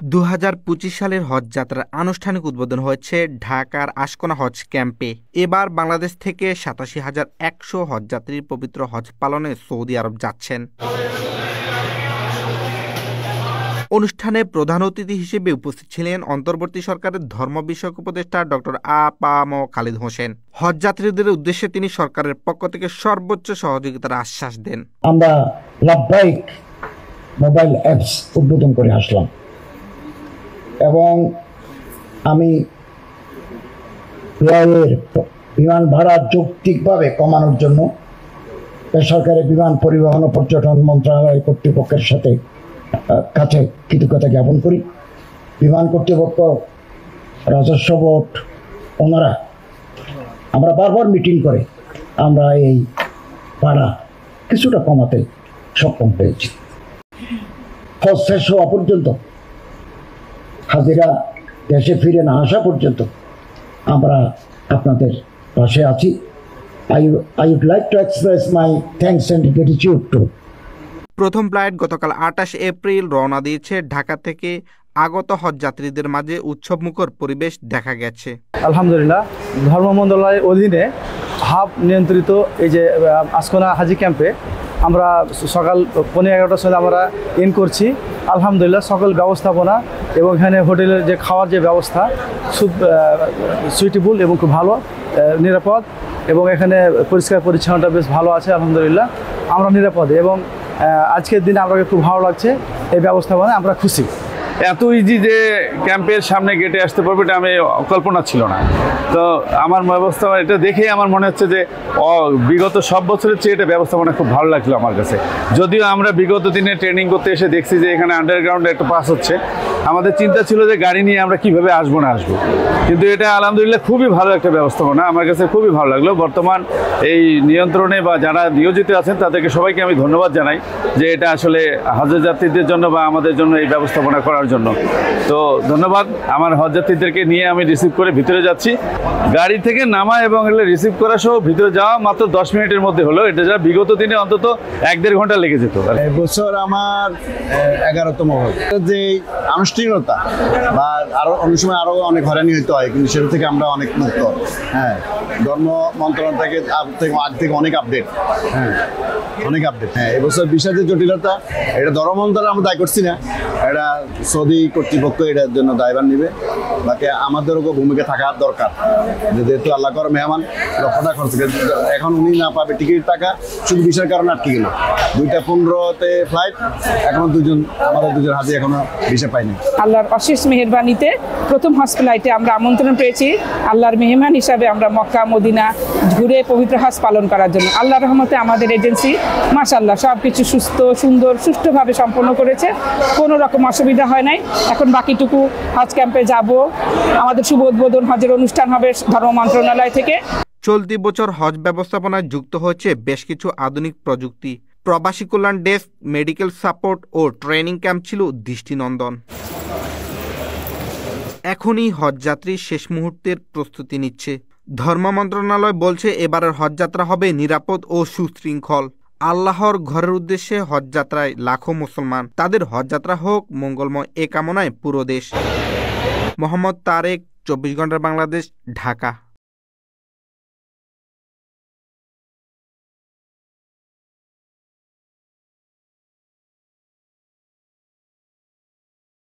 2025 সালের হজ যাত্রার আনুষ্ঠানিক উদ্বোধন হয়েছে ঢাকার আশকোনা হজ ক্যাম্পে। এবার বাংলাদেশ থেকে 87,100 হজযাত্রী পবিত্র হজ পালনে সৌদি আরব যাচ্ছেন। অনুষ্ঠানে প্রধান অতিথি হিসেবে উপস্থিত ছিলেন অন্তর্বর্তী সরকারের ধর্ম বিষয়ক উপদেষ্টা ডক্টর আ.পা.ম খালিদ হোসেন। হজযাত্রীদের উদ্দেশ্যে তিনি সরকারের পক্ষ থেকে সর্বোচ্চ সহযোগিতার আশ্বাস দেন। আমরা লাব্বাইক মোবাইল অ্যাপস উদ্বোধন করে আসলাম এবং আমি ব্যয়ের বিমান ভাড়া যৌক্তিকভাবে কমানোর জন্য বেসরকারি বিমান পরিবহন ও পর্যটন মন্ত্রণালয় কর্তৃপক্ষের সাথে কাছে কৃতজ্ঞতা জ্ঞাপন করি। বিমান কর্তৃপক্ষ, রাজস্ব বোর্ড, ওনারা আমরা বারবার মিটিং করে আমরা এই ভাড়া কিছুটা কমাতে সক্ষম হয়েছি। হজ শেষ হওয়া পর্যন্ত, হাজিরা দেশে ফিরে না আসা পর্যন্ত আমরা আপনাদের পাশে আছি। I would like to express my thanks and gratitude to. প্রথম ফ্লাইট গতকাল 28 এপ্রিল রওনা দিয়েছে। ঢাকা থেকে আগত হজযাত্রীদের মাঝে উৎসবমুখর পরিবেশ দেখা গেছে। আলহামদুলিল্লাহ, ধর্ম মন্ত্রণালয়ের অধীনে হাব নিয়ন্ত্রিত এই যে আশকোনা হাজি ক্যাম্পে আমরা সকাল 11:15টার সময় আমরা ইন করছি। আলহামদুলিল্লাহ, সকল ব্যবস্থাপনা এবং এখানে হোটেলের যে খাওয়ার যে ব্যবস্থা সুইটেবল এবং খুব ভালো, নিরাপদ, এবং এখানে পরিষ্কার পরিচ্ছন্নতা বেশ ভালো আছে। আলহামদুলিল্লাহ, আমরা নিরাপদে এবং আজকের দিনে আমাকে খুব ভালো লাগছে এই ব্যবস্থাপনায়, আমরা খুশি। এত ইজি যে ক্যাম্পের সামনে গেটে আসতে পারবে এটা আমি কল্পনা ছিল না। তো আমার ব্যবস্থাপনা এটা দেখেই আমার মনে হচ্ছে যে বিগত সব বছরের চেয়ে এটা ব্যবস্থাপনা খুব ভালো লাগলো আমার কাছে। যদিও আমরা বিগত দিনে ট্রেনিং করতে এসে দেখছি যে এখানে আন্ডারগ্রাউন্ডে একটা পাস হচ্ছে, আমাদের চিন্তা ছিল যে গাড়ি নিয়ে আমরা কিভাবে আসবো না আসবো, কিন্তু এটা আলহামদুলিল্লাহ খুবই ভালো একটা ব্যবস্থাপনা, আমার কাছে খুবই ভালো লাগলো। বর্তমান এই নিয়ন্ত্রণে বা যারা নিয়োজিত আছেন তাদেরকে সবাইকে আমি ধন্যবাদ জানাই যে এটা আসলে হজ যাত্রীদের জন্য বা আমাদের জন্য এই ব্যবস্থাপনা করার জন্য। তো ধন্যবাদ। আমার হজযাত্রীদেরকে নিয়ে আমি রিসিভ করে ভিতরে যাচ্ছি। গাড়ি থেকে নামা এবং রিসিভ করা সহ ভিতরে যাওয়া মাত্র 10 মিনিটের মধ্যে হলো। এটা যা বিগত দিনে অন্তত 1-1.5 ঘন্টা লেগে যেত। এবছর আমার 11তম হজ। যে আনুষ্ঠানিকতা বা আরো অনেক সময় আরো অনেক হয়রানি হইতে হয়, কিন্তু সেটা থেকে আমরা অনেক মুক্ত। হ্যাঁ, ধর্ম মন্ত্রণালয় থেকে আগ থেকে অনেক আপডেট। হ্যাঁ, অনেক আপডেট। হ্যাঁ, এবছর বিষয় যে জটিলতা, এটা ধর্ম মন্ত্রণালয় আমরা দায় করছি না, এটা সৌদি কর্তৃপক্ষ এটার জন্য দায়ভার নিবে। বাকি আমাদেরও ভূমিকা থাকা দরকার, যেহেতু আল্লাহ কর মেহমান লক্ষটা খরচ। এখন উনি না পাবে টিকিট টাকা, শুধু বিষয়ের কারণে আটকে গেল। 2:15-তে ফ্লাইট, এখনো আমাদের দুজন হাজি এখনো ভিসা পাইনি। আল্লাহর অশেষ মেহেরবানিতে প্রথম হজ ফ্লাইটে আমরা আমন্ত্রণ পেয়েছি আল্লাহর মেহমান হিসাবে আমরা মক্কা মদিনা ঘুরে পবিত্র হজ পালন করার জন্য। আল্লাহর রহমতে আমাদের এজেন্সি মাশাআল্লাহ সব কিছু সুস্থ সুন্দর সুষ্ঠুভাবে সম্পন্ন করেছে, কোনো রকম অসুবিধা হয় নাই। এখন বাকিটুকু হজ ক্যাম্পে যাব, আমাদের শুভ উদ্বোধন হজের অনুষ্ঠান হবে ধর্ম মন্ত্রণালয় থেকে। চলতি বছর হজ ব্যবস্থাপনায় যুক্ত হয়েছে বেশ কিছু আধুনিক প্রযুক্তি। প্রবাসী কল্যাণ ডেস্ক, মেডিকেল সাপোর্ট ও ট্রেনিং ক্যাম্প ছিল দৃষ্টিনন্দন। এখনই হজযাত্রী শেষ মুহূর্তের প্রস্তুতি নিচ্ছে। ধর্ম মন্ত্রণালয় বলছে এবারের হজযাত্রা হবে নিরাপদ ও সুশৃঙ্খল। আল্লাহর ঘরের উদ্দেশ্যে হজযাত্রায় লাখো মুসলমান, তাদের হজযাত্রা হোক মঙ্গলময়, এ কামনায় পুরো দেশ। মোহাম্মদ তারেক, 24 ঘন্টা বাংলাদেশ, ঢাকা।